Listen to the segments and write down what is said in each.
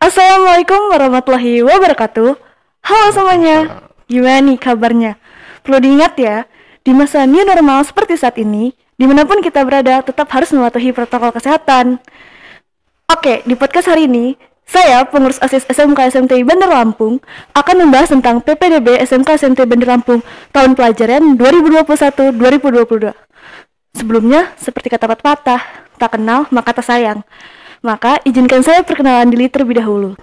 Assalamualaikum warahmatullahi wabarakatuh. Halo semuanya, gimana nih kabarnya? Perlu diingat ya, di masa new normal seperti saat ini, dimanapun kita berada tetap harus mematuhi protokol kesehatan. Oke, di podcast hari ini, saya, pengurus OSIS SMK SMTI Bandar Lampung, akan membahas tentang PPDB SMK SMTI Bandar Lampung tahun pelajaran 2021-2022. Sebelumnya, seperti kata pepatah, tak kenal maka tak sayang. Maka izinkan saya perkenalan diri terlebih dahulu.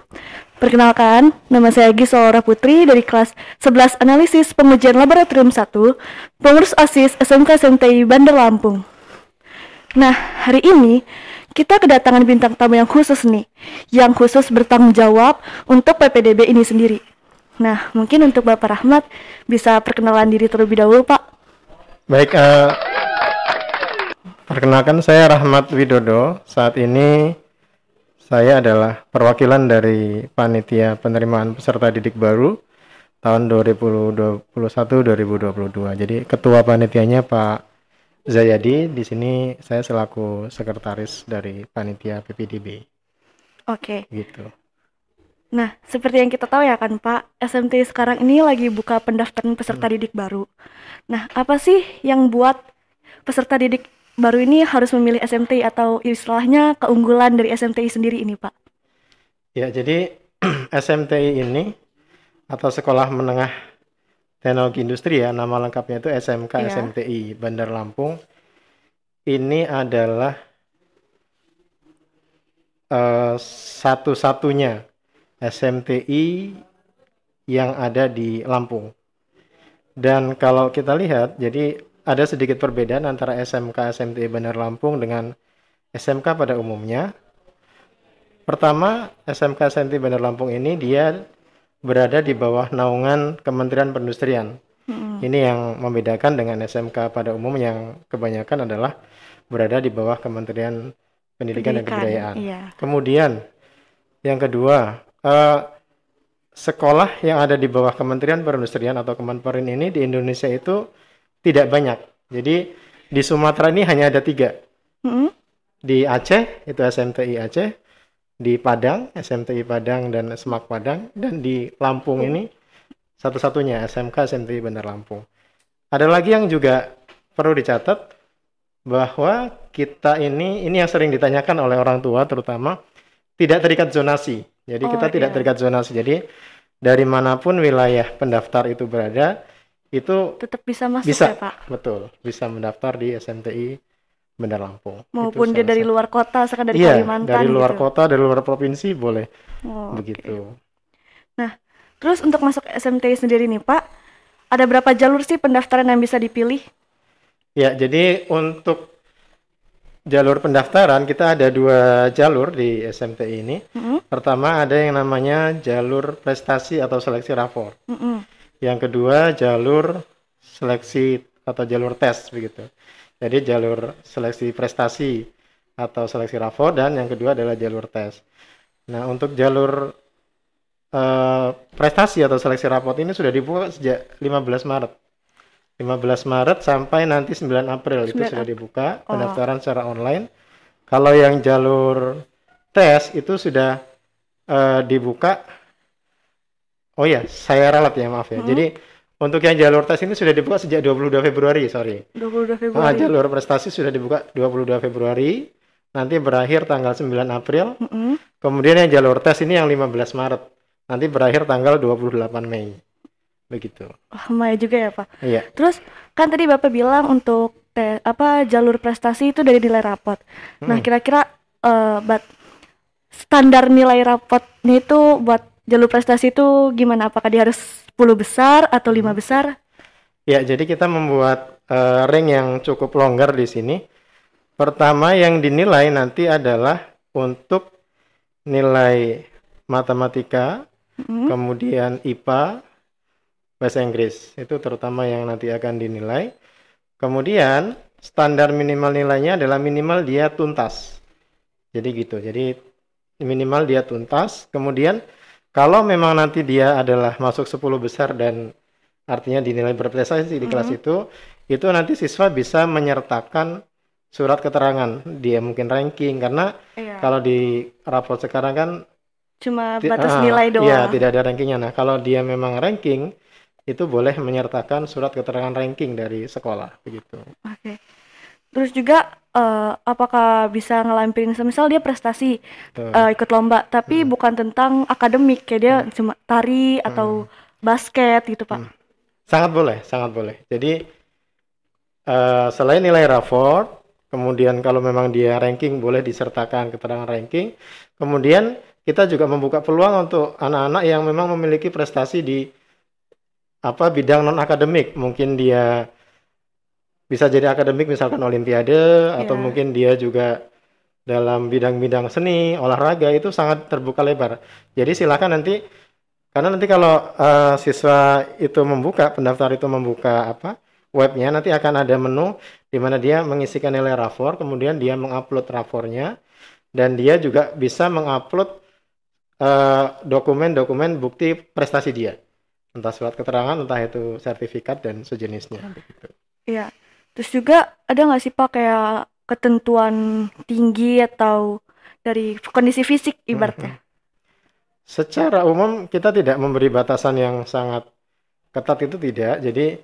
Perkenalkan, nama saya Gisora Putri dari kelas 11 Analisis Pengujian Laboratorium 1, pengurus OSIS SMK SMTI Bandar Lampung. Nah, hari ini kita kedatangan bintang tamu yang khusus nih, yang khusus bertanggung jawab untuk PPDB ini sendiri. Nah, mungkin untuk Bapak Rahmat bisa perkenalan diri terlebih dahulu, Pak. Baik, perkenalkan saya Rahmat Widodo. Saat ini saya adalah perwakilan dari Panitia Penerimaan Peserta Didik Baru tahun 2021-2022. Jadi ketua panitianya Pak Zayadi. Di sini saya selaku sekretaris dari Panitia PPDB. Oke. Gitu. Nah, seperti yang kita tahu ya kan Pak, SMT sekarang ini lagi buka pendaftaran peserta didik baru. Nah, apa sih yang buat peserta didik baru ini harus memilih SMTI atau istilahnya keunggulan dari SMTI sendiri ini, Pak? Ya, jadi SMTI ini atau Sekolah Menengah Teknologi Industri ya, nama lengkapnya itu SMK SMTI Bandar Lampung. Ini adalah satu-satunya SMTI yang ada di Lampung. Dan kalau kita lihat, jadi ada sedikit perbedaan antara SMK SMTI Bandar Lampung dengan SMK pada umumnya. Pertama, SMK SMTI Bandar Lampung ini dia berada di bawah naungan Kementerian Perindustrian. Ini yang membedakan dengan SMK pada umum yang kebanyakan adalah berada di bawah Kementerian Pendidikan dan Kebudayaan. Iya. Kemudian, yang kedua, sekolah yang ada di bawah Kementerian Perindustrian atau Kemenperin ini di Indonesia itu tidak banyak. Jadi di Sumatera ini hanya ada 3. Di Aceh itu SMTI Aceh, di Padang SMTI Padang dan Semak Padang, dan di Lampung ini satu-satunya SMK SMTI Bandar Lampung. Ada lagi yang juga perlu dicatat bahwa kita ini yang sering ditanyakan oleh orang tua terutama, tidak terikat zonasi. Jadi kita tidak terikat zonasi. Jadi dari manapun wilayah pendaftar itu berada, itu tetap bisa masuk ya Pak? Betul, bisa mendaftar di SMTI Bandar Lampung. Maupun dia dari luar kota, sekarang dari Kalimantan. Dari luar kota, dari luar provinsi boleh. Begitu. Nah, terus untuk masuk SMTI sendiri nih Pak, ada berapa jalur sih pendaftaran yang bisa dipilih? Ya, jadi untuk jalur pendaftaran kita ada 2 jalur di SMTI ini. Pertama ada yang namanya jalur prestasi atau seleksi rapor. Yang kedua jalur seleksi atau jalur tes begitu. Jadi jalur seleksi prestasi atau seleksi rapor, dan yang kedua adalah jalur tes. Nah, untuk jalur prestasi atau seleksi rapor ini sudah dibuka sejak 15 Maret. 15 Maret sampai nanti 9 April itu sudah dibuka pendaftaran secara online. Kalau yang jalur tes itu sudah dibuka. Oh ya, saya ralat ya, maaf ya. Jadi untuk yang jalur tes ini sudah dibuka sejak 22 Februari, 22 Februari. Jalur prestasi sudah dibuka 22 Februari, nanti berakhir tanggal 9 April. Kemudian yang jalur tes ini yang 15 Maret, nanti berakhir tanggal 28 Mei. Begitu. Lumayan juga ya, Pak. Iya. Terus kan tadi Bapak bilang untuk jalur prestasi itu dari nilai rapot. Nah, kira-kira standar nilai rapotnya itu buat jalur prestasi itu gimana? Apakah dia harus 10 besar atau 5 besar? Ya, jadi kita membuat rank yang cukup longgar di sini. Pertama yang dinilai nanti adalah untuk nilai matematika, kemudian IPA, bahasa Inggris. Itu terutama yang nanti akan dinilai. Kemudian standar minimal nilainya adalah minimal dia tuntas. Jadi gitu. Jadi minimal dia tuntas. Kemudian kalau memang nanti dia adalah masuk 10 besar dan artinya dinilai berprestasi di kelas itu nanti siswa bisa menyertakan surat keterangan dia mungkin ranking, karena kalau di rapor sekarang kan Cuma batas nilai Iya, doang. tidak ada rankingnya. Nah, kalau dia memang ranking, itu boleh menyertakan surat keterangan ranking dari sekolah, begitu. Oke. Terus juga apakah bisa ngelampirin semisal dia prestasi Tuh. ikut lomba tapi bukan tentang akademik kayak dia cuma tari atau basket gitu, Pak. Sangat boleh, sangat boleh. Jadi selain nilai raport, kemudian kalau memang dia ranking boleh disertakan keterangan ranking. Kemudian kita juga membuka peluang untuk anak-anak yang memang memiliki prestasi di bidang non akademik. Mungkin dia bisa jadi akademik misalkan olimpiade atau Iya. mungkin dia juga dalam bidang-bidang seni, olahraga itu sangat terbuka lebar. Jadi silakan nanti karena nanti kalau siswa itu pendaftar itu membuka webnya, nanti akan ada menu di mana dia mengisikan nilai rapor, kemudian dia mengupload rapornya, dan dia juga bisa mengupload dokumen-dokumen bukti prestasi dia, entah surat keterangan, entah itu sertifikat dan sejenisnya. Begitu. Iya. Terus juga ada nggak sih Pak kayak ketentuan tinggi atau dari kondisi fisik ibaratnya? Secara umum kita tidak memberi batasan yang sangat ketat, itu tidak. Jadi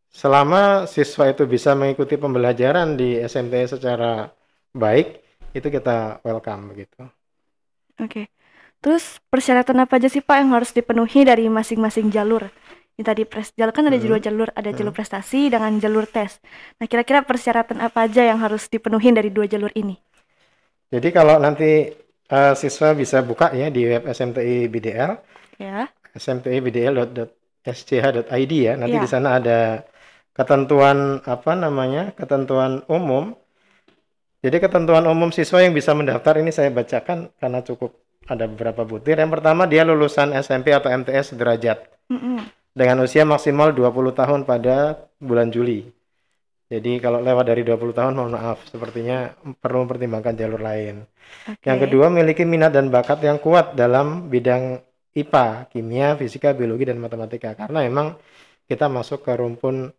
selama siswa itu bisa mengikuti pembelajaran di SMT secara baik, itu kita welcome begitu. Oke. Terus persyaratan apa aja sih Pak yang harus dipenuhi dari masing-masing jalur? Yang tadi jalur kan ada dua jalur, ada jalur prestasi dengan jalur tes. Nah, kira-kira persyaratan apa aja yang harus dipenuhi dari dua jalur ini? Jadi kalau nanti siswa bisa buka ya di web SMTI BDL, Ya. smtibdl.sch.id ya. Nanti Ya. di sana ada ketentuan ketentuan umum. Jadi ketentuan umum siswa yang bisa mendaftar ini saya bacakan karena cukup ada beberapa butir. Yang pertama, dia lulusan SMP atau MTS sederajat dengan usia maksimal 20 tahun pada bulan Juli. Jadi kalau lewat dari 20 tahun mohon maaf, sepertinya perlu mempertimbangkan jalur lain. Okay. Yang kedua, miliki minat dan bakat yang kuat dalam bidang IPA, kimia, fisika, biologi, dan matematika. Karena memang kita masuk ke rumpun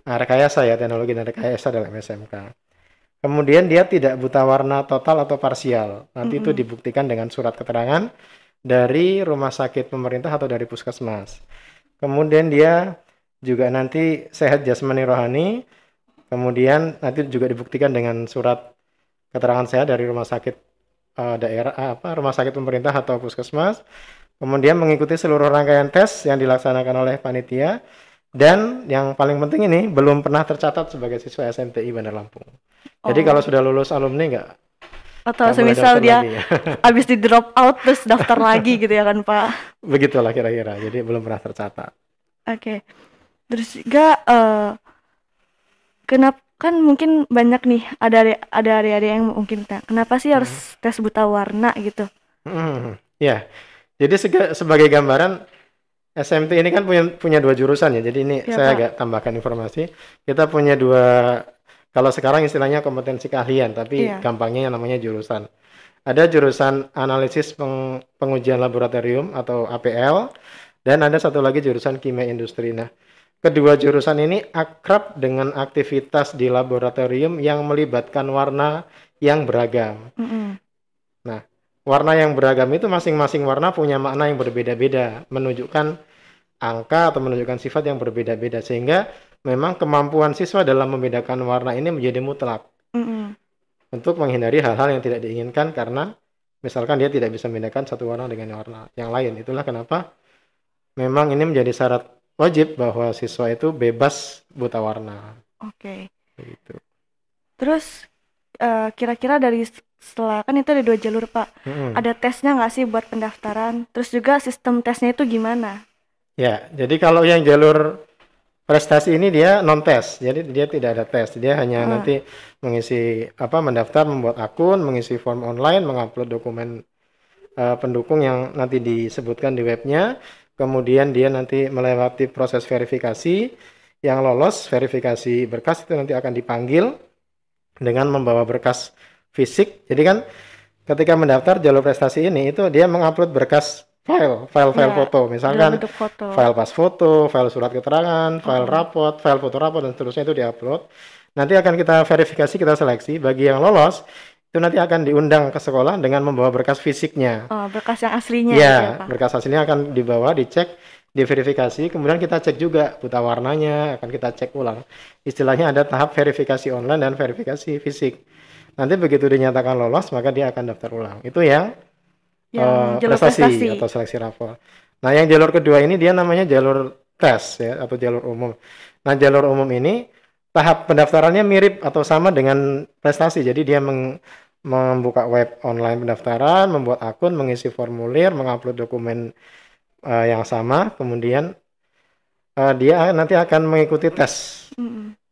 rekayasa ya, teknologi dan rekayasa dalam SMK. Kemudian dia tidak buta warna total atau parsial. Nanti itu dibuktikan dengan surat keterangan dari rumah sakit pemerintah atau dari puskesmas. Kemudian dia juga nanti sehat jasmani rohani. Kemudian nanti juga dibuktikan dengan surat keterangan sehat dari rumah sakit rumah sakit pemerintah atau puskesmas. Kemudian mengikuti seluruh rangkaian tes yang dilaksanakan oleh panitia. Dan yang paling penting ini belum pernah tercatat sebagai siswa SMTI Bandar Lampung. Jadi kalau sudah lulus alumni nggak semisal dia lagi, ya. habis di drop out terus daftar lagi gitu ya kan Pak? Begitulah kira-kira. Jadi belum pernah tercatat. Oke. Terus juga kenapa kan mungkin banyak nih ada adik-adik yang mungkin kenapa sih harus tes buta warna gitu? Ya. Jadi sebagai gambaran SMT ini kan punya dua jurusan ya. Jadi ini saya agak tambahkan informasi. Kita punya dua, kalau sekarang istilahnya kompetensi keahlian, tapi gampangnya yang namanya jurusan. Ada jurusan analisis pengujian laboratorium atau APL, dan ada satu lagi jurusan kimia industri. Nah, kedua jurusan ini akrab dengan aktivitas di laboratorium yang melibatkan warna yang beragam. Nah, warna yang beragam itu masing-masing warna punya makna yang berbeda-beda, menunjukkan angka atau menunjukkan sifat yang berbeda-beda, sehingga memang kemampuan siswa dalam membedakan warna ini menjadi mutlak untuk menghindari hal-hal yang tidak diinginkan, karena misalkan dia tidak bisa membedakan satu warna dengan warna yang lain. Itulah kenapa memang ini menjadi syarat wajib bahwa siswa itu bebas buta warna. Oke. Begitu. Terus kira-kira dari setelah kan itu ada dua jalur Pak, ada tesnya nggak sih buat pendaftaran? Terus juga sistem tesnya itu gimana? Ya, jadi kalau yang jalur prestasi ini dia non tes, jadi dia tidak ada tes, dia hanya nanti mengisi mendaftar, membuat akun, mengisi form online, mengupload dokumen pendukung yang nanti disebutkan di webnya, kemudian dia nanti melewati proses verifikasi, yang lolos verifikasi berkas itu nanti akan dipanggil dengan membawa berkas fisik. Jadi kan ketika mendaftar jalur prestasi ini itu dia mengupload berkas file foto, misalkan file pas foto, file surat keterangan, file rapot, file foto rapot dan seterusnya itu diupload. Nanti akan kita verifikasi, kita seleksi. Bagi yang lolos itu nanti akan diundang ke sekolah dengan membawa berkas fisiknya. Oh, berkas yang aslinya Ya, gitu ya, Pak. berkas aslinya akan dibawa, dicek, diverifikasi, kemudian kita cek juga buta warnanya, akan kita cek ulang. Istilahnya ada tahap verifikasi online dan verifikasi fisik. Nanti begitu dinyatakan lolos, maka dia akan daftar ulang. Itu yang jalur prestasi atau seleksi rapor. Nah, yang jalur kedua ini dia namanya jalur tes ya, atau jalur umum. Nah, jalur umum ini tahap pendaftarannya mirip atau sama dengan prestasi. Jadi dia membuka web online pendaftaran, membuat akun, mengisi formulir, mengupload dokumen yang sama, kemudian dia nanti akan mengikuti tes.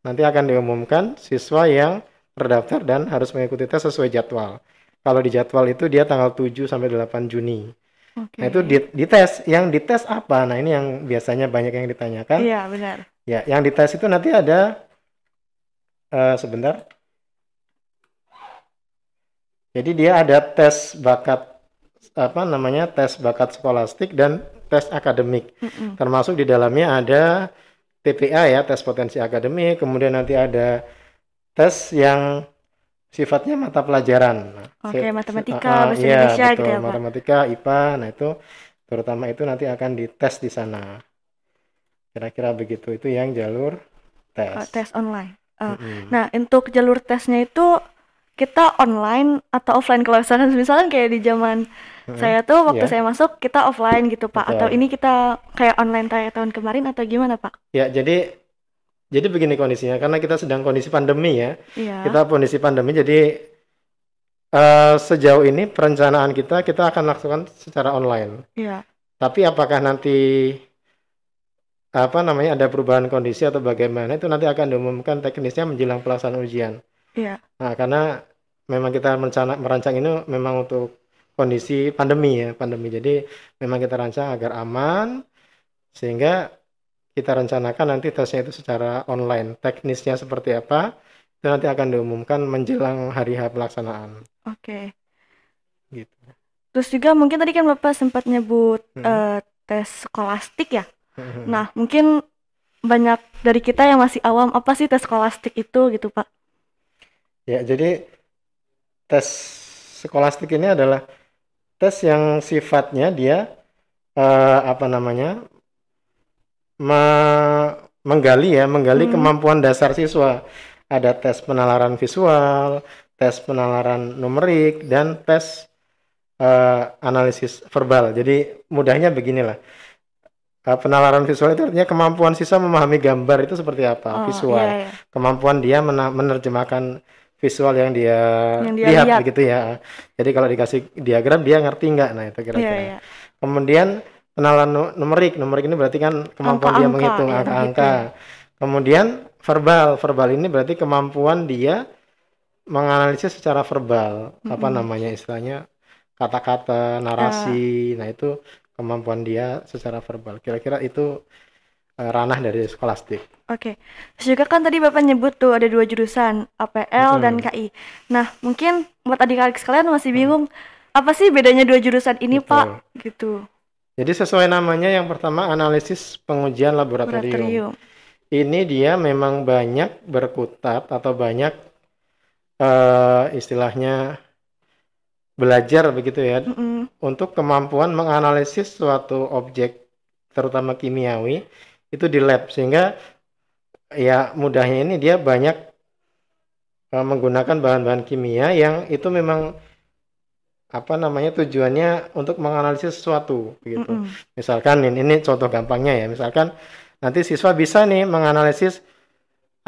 Nanti akan diumumkan siswa yang terdaftar dan harus mengikuti tes sesuai jadwal. Kalau di jadwal itu dia tanggal 7 sampai 8 Juni. Oke. Nah, itu dites. Yang dites apa? Nah, ini yang biasanya banyak yang ditanyakan. Iya, benar. Ya, yang dites itu nanti ada sebentar. Jadi dia ada tes bakat tes bakat skolastik dan tes akademik. Termasuk di dalamnya ada TPA ya, tes potensi akademik, kemudian nanti ada tes yang sifatnya mata pelajaran. Oke, matematika, bahasa Indonesia betul, gitu ya, Pak. matematika, IPA. Nah, itu terutama itu nanti akan dites di sana. Kira-kira begitu. Itu yang jalur tes. Tes online. Nah, untuk jalur tesnya itu kita online atau offline? Kalau misalkan kayak di zaman saya tuh waktu saya masuk kita offline gitu, Pak. Betul. Atau ini kita kayak online kayak tahun kemarin atau gimana, Pak? Ya, jadi begini kondisinya, karena kita sedang kondisi pandemi ya. Iya. Kita kondisi pandemi, jadi sejauh ini perencanaan kita akan lakukan secara online. Iya. Tapi apakah nanti ada perubahan kondisi atau bagaimana, itu nanti akan diumumkan teknisnya menjelang pelaksanaan ujian. Iya. Nah, karena memang kita merancang ini memang untuk kondisi pandemi ya, Jadi memang kita rancang agar aman, sehingga kita rencanakan nanti tesnya itu secara online. Teknisnya seperti apa, itu nanti akan diumumkan menjelang hari H pelaksanaan. Oke. Gitu. Terus juga mungkin tadi kan Bapak sempat nyebut tes skolastik ya. Nah, mungkin banyak dari kita yang masih awam, apa sih tes skolastik itu gitu, Pak? Ya, jadi tes skolastik ini adalah tes yang sifatnya dia menggali kemampuan dasar siswa. Ada tes penalaran visual, tes penalaran numerik, dan tes analisis verbal. Jadi mudahnya beginilah. Penalaran visual itu artinya kemampuan siswa memahami gambar itu seperti apa, visual. Iya. Kemampuan dia menerjemahkan visual yang dia lihat begitu ya. Jadi kalau dikasih diagram dia ngerti nggak? Nah, itu kira-kira. Iya. Kemudian penalaran numerik ini berarti kan kemampuan dia menghitung angka-angka. Kemudian verbal ini berarti kemampuan dia menganalisis secara verbal, istilahnya kata-kata, narasi. Nah, itu kemampuan dia secara verbal. Kira-kira itu ranah dari skolastik. Oke. Terus juga kan tadi Bapak nyebut tuh ada 2 jurusan, APL dan KI. Nah, mungkin buat adik-adik sekalian masih bingung, apa sih bedanya 2 jurusan ini, Pak? Gitu. Jadi sesuai namanya, yang pertama analisis pengujian laboratorium. Ini dia memang banyak berkutat atau banyak istilahnya belajar begitu ya, untuk kemampuan menganalisis suatu objek terutama kimiawi itu di lab, sehingga ya mudahnya ini dia banyak menggunakan bahan-bahan kimia yang itu memang tujuannya untuk menganalisis sesuatu begitu. Misalkan ini contoh gampangnya ya, misalkan nanti siswa bisa nih menganalisis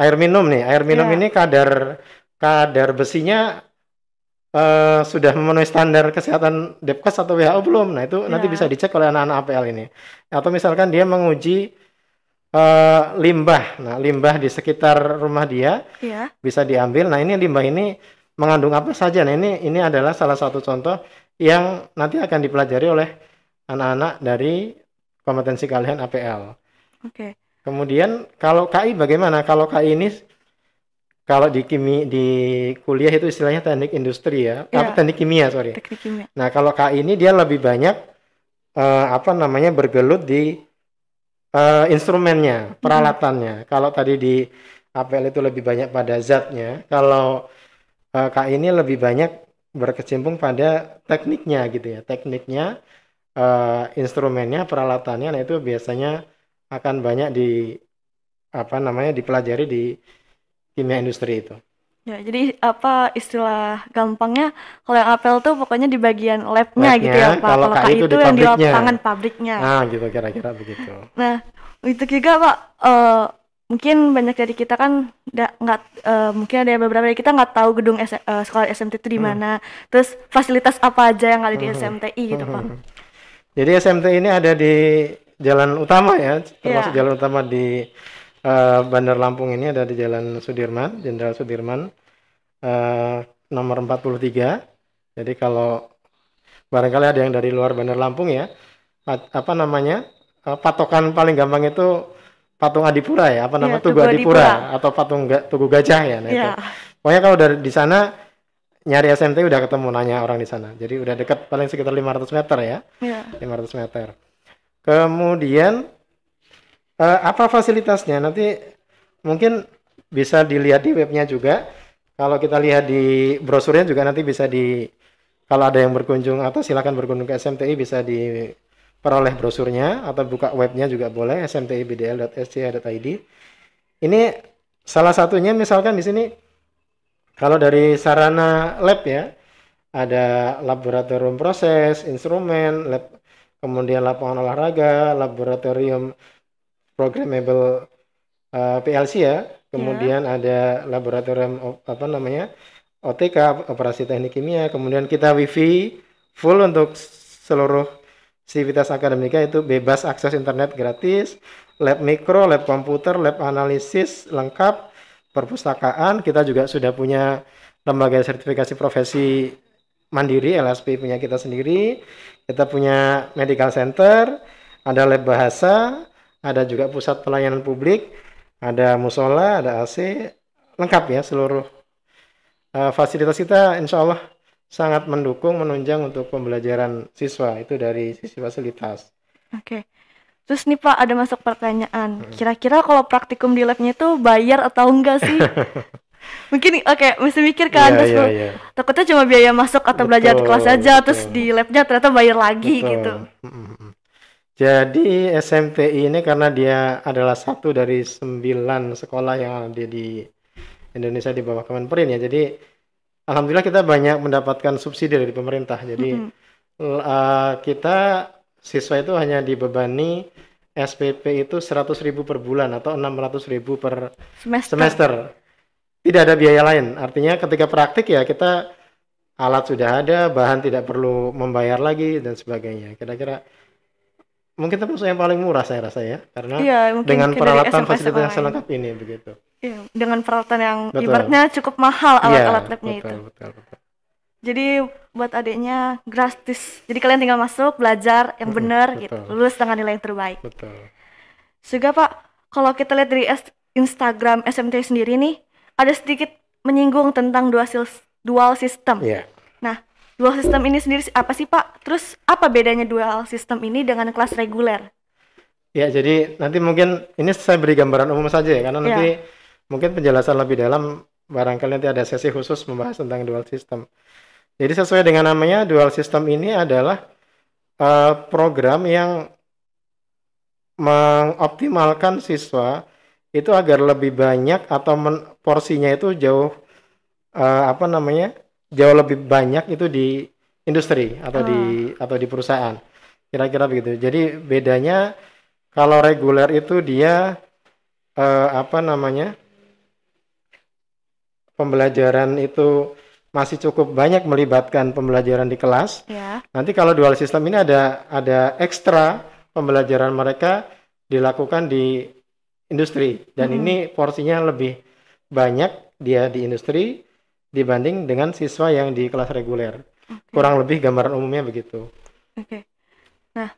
air minum nih. Air minum ini kadar besinya sudah memenuhi standar kesehatan Depkes atau WHO belum? Nah, itu nanti bisa dicek oleh anak-anak APL ini. Atau misalkan dia menguji limbah. Nah, limbah di sekitar rumah dia bisa diambil. Nah, ini limbah ini mengandung apa saja. Nah, ini adalah salah satu contoh yang nanti akan dipelajari oleh anak-anak dari kompetensi keahlian APL. Oke. Kemudian kalau KI bagaimana? Kalau KI ini kalau di kuliah itu istilahnya teknik industri ya. Teknik kimia, sorry. Teknik kimia. Nah, kalau KI ini dia lebih banyak bergelut di instrumennya, peralatannya. Kalau tadi di APL itu lebih banyak pada zatnya. Kalau KI ini lebih banyak berkecimpung pada tekniknya gitu ya. Tekniknya, instrumennya, peralatannya, nah itu biasanya akan banyak dipelajari di kimia industri itu. Ya, jadi apa istilah gampangnya kalau yang apel tuh pokoknya di bagian labnya gitu ya Pak. Kalau Kalau KI KI itu itu di yang di pabriknya. lapangan pabriknya. Nah, gitu kira-kira begitu. Nah, itu juga Pak, mungkin banyak dari kita kan nggak mungkin ada beberapa dari kita nggak tahu gedung sekolah SMT itu di mana. Terus fasilitas apa aja yang ada di SMTI gitu Pak. Jadi SMT ini ada di jalan utama ya, termasuk jalan utama di Bandar Lampung ini ada di Jalan Sudirman, Jenderal Sudirman, nomor 43. Jadi kalau barangkali ada yang dari luar Bandar Lampung ya, patokan paling gampang itu patung Adipura ya, Tugu Adipura atau patung Tugu Gajah ya. Nah, itu. Pokoknya kalau dari di sana nyari SMT udah ketemu, nanya orang di sana. Jadi udah dekat, paling sekitar 500 meter ya. 500 meter. Kemudian apa fasilitasnya? Nanti mungkin bisa dilihat di webnya juga. Kalau kita lihat di brosurnya juga nanti bisa kalau ada yang berkunjung atau silakan berkunjung ke SMTI bisa diperoleh brosurnya atau buka webnya juga boleh, smtibdl.sca.id. Ini salah satunya misalkan di sini kalau dari sarana lab ya, ada laboratorium proses, instrumen, lab, kemudian lapangan olahraga, laboratorium programmable PLC ya, kemudian ada laboratorium OTK, operasi teknik kimia, kemudian kita wifi full untuk seluruh sivitas akademika, itu bebas akses internet gratis, lab mikro, lab komputer, lab analisis lengkap, perpustakaan, kita juga sudah punya lembaga sertifikasi profesi mandiri, LSP punya kita sendiri, kita punya medical center, ada lab bahasa, ada juga pusat pelayanan publik, ada musola, ada AC, lengkap ya seluruh fasilitas kita insya Allah sangat mendukung, menunjang untuk pembelajaran siswa itu dari sisi fasilitas. Oke. Terus nih Pak, ada masuk pertanyaan. Kira-kira kalau praktikum di labnya itu bayar atau enggak sih? Mungkin mesti mikir kan, takutnya cuma biaya masuk atau belajar di kelas aja, terus di labnya ternyata bayar lagi gitu. Jadi SMTI ini karena dia adalah satu dari 9 sekolah yang ada di Indonesia di bawah Kemenperin ya, jadi alhamdulillah kita banyak mendapatkan subsidi dari pemerintah. Jadi kita siswa itu hanya dibebani SPP itu 100.000 per bulan atau 600.000 per semester. Tidak ada biaya lain. Artinya ketika praktik ya kita alat sudah ada, bahan tidak perlu membayar lagi dan sebagainya. Kira-kira mungkin termasuk yang paling murah saya rasa ya, karena dengan peralatan fasilitas yang selengkap ini begitu. Iya, dengan peralatan yang ibaratnya cukup mahal alat-alat labnya itu. Betul. Jadi buat adiknya gratis. Jadi kalian tinggal masuk, belajar yang benar gitu, lulus dengan nilai yang terbaik. Betul. Juga Pak, kalau kita lihat dari Instagram SMT sendiri nih, ada sedikit menyinggung tentang dual system. Nah, dual system ini sendiri apa sih Pak? Terus apa bedanya dual system ini dengan kelas reguler? Ya, jadi nanti mungkin ini saya beri gambaran umum saja ya, karena nanti mungkin penjelasan lebih dalam barangkali nanti ada sesi khusus membahas tentang dual system. Jadi sesuai dengan namanya, dual system ini adalah program yang mengoptimalkan siswa itu agar lebih banyak atau porsinya itu jauh jauh lebih banyak itu di industri atau di perusahaan. Kira-kira begitu. Jadi bedanya kalau reguler itu dia pembelajaran itu masih cukup banyak melibatkan pembelajaran di kelas. Nanti kalau dual system ini ada ekstra pembelajaran mereka dilakukan di industri, dan ini porsinya lebih banyak dia di industri dibanding dengan siswa yang di kelas reguler. Kurang lebih gambaran umumnya begitu. Nah,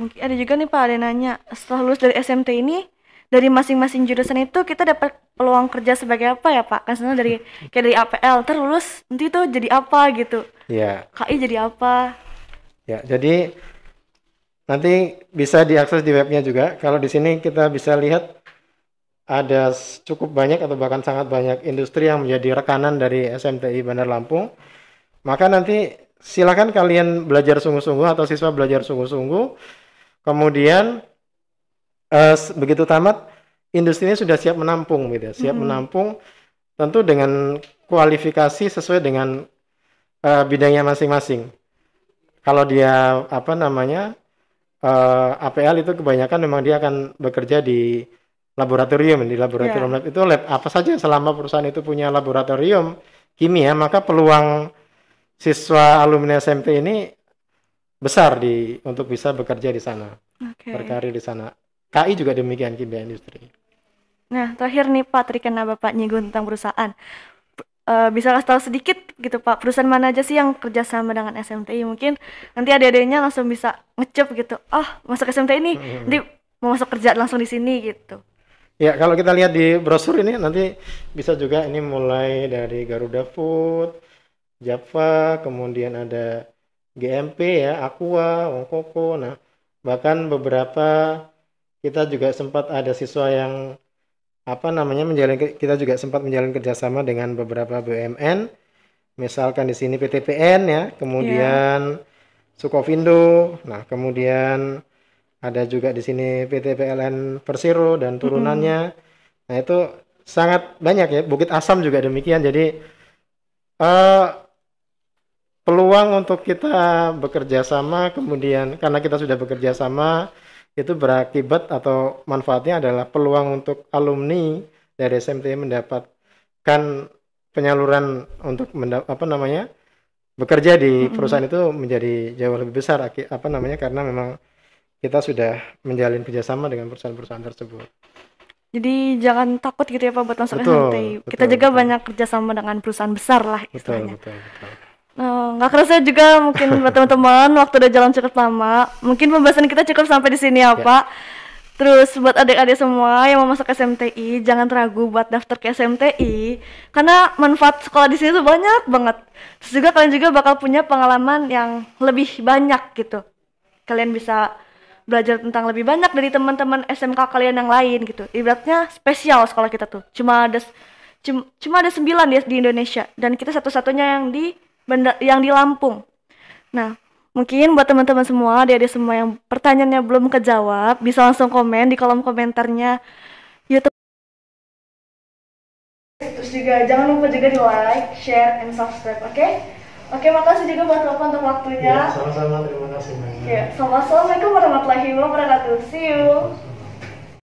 mungkin ada juga nih Pak, ada nanya, setelah lulus dari SMT ini, dari masing-masing jurusan itu kita dapat peluang kerja sebagai apa ya Pak? Kan sebenarnya dari APL terus nanti tuh jadi apa gitu? KI jadi apa? Ya, jadi nanti bisa diakses di webnya juga. Kalau di sini kita bisa lihat ada cukup banyak atau bahkan sangat banyak industri yang menjadi rekanan dari SMTI Bandar Lampung. Maka nanti silakan kalian belajar sungguh-sungguh atau siswa belajar sungguh-sungguh. Kemudian begitu tamat, industri ini sudah siap menampung, gitu ya. Siap menampung, tentu dengan kualifikasi sesuai dengan bidangnya masing-masing. Kalau dia APL itu kebanyakan memang dia akan bekerja di laboratorium. Di laboratorium lab itu lab apa saja, selama perusahaan itu punya laboratorium kimia, maka peluang siswa alumni SMT ini besar untuk bisa bekerja di sana, berkarir di sana. KI juga demikian, kimia industri. Nah, terakhir nih Pak, tadi karena Bapak nyinggung tentang perusahaan, bisa kasih tahu sedikit gitu Pak, perusahaan mana aja sih yang kerjasama dengan SMTI? Mungkin nanti adik-adiknya langsung bisa ngecep gitu, masuk SMTI ini, nanti mau masuk kerja langsung di sini gitu. Ya, kalau kita lihat di brosur ini nanti bisa juga, ini mulai dari Garuda Food, Java, kemudian ada GMP ya, Aqua, Wongkoko. Nah, bahkan beberapa kita juga sempat ada siswa yang kita juga sempat menjalin kerjasama dengan beberapa BUMN, misalkan di sini PTPN ya, kemudian Sukovindo, nah kemudian ada juga di sini PT PLN Persero dan turunannya. Nah itu sangat banyak ya, Bukit Asam juga demikian. Jadi peluang untuk kita bekerja sama, kemudian karena kita sudah bekerja sama, itu berakibat atau manfaatnya adalah peluang untuk alumni dari SMT mendapatkan penyaluran untuk bekerja di perusahaan itu menjadi jauh lebih besar karena memang kita sudah menjalin kerjasama dengan perusahaan-perusahaan tersebut. Jadi jangan takut gitu ya Pak buat masuk SMTI. Kita juga banyak kerjasama dengan perusahaan besar lah istilahnya. Betul. Nggak kerasa juga mungkin buat teman-teman, waktu udah jalan cukup lama. Mungkin pembahasan kita cukup sampai di sini ya Pak. Terus buat adik-adik semua yang mau masuk SMTI, jangan ragu buat daftar ke SMTI, karena manfaat sekolah di sini tuh banyak banget. Terus juga kalian juga bakal punya pengalaman yang lebih banyak gitu. Kalian bisa belajar tentang lebih banyak dari teman-teman SMK kalian yang lain gitu. Ibaratnya spesial sekolah kita tuh. Cuma ada 9 ya di Indonesia, dan kita satu-satunya yang di Lampung. Nah, mungkin buat teman-teman semua, adik-adik semua yang pertanyaannya belum kejawab, bisa langsung komen di kolom komentarnya YouTube. Terus juga jangan lupa juga di like, share, and subscribe, oke? Oke, makasih juga buat Bapak untuk waktunya. Ya, sama-sama, terima kasih banyak. Assalamualaikum warahmatullahi wabarakatuh. See you.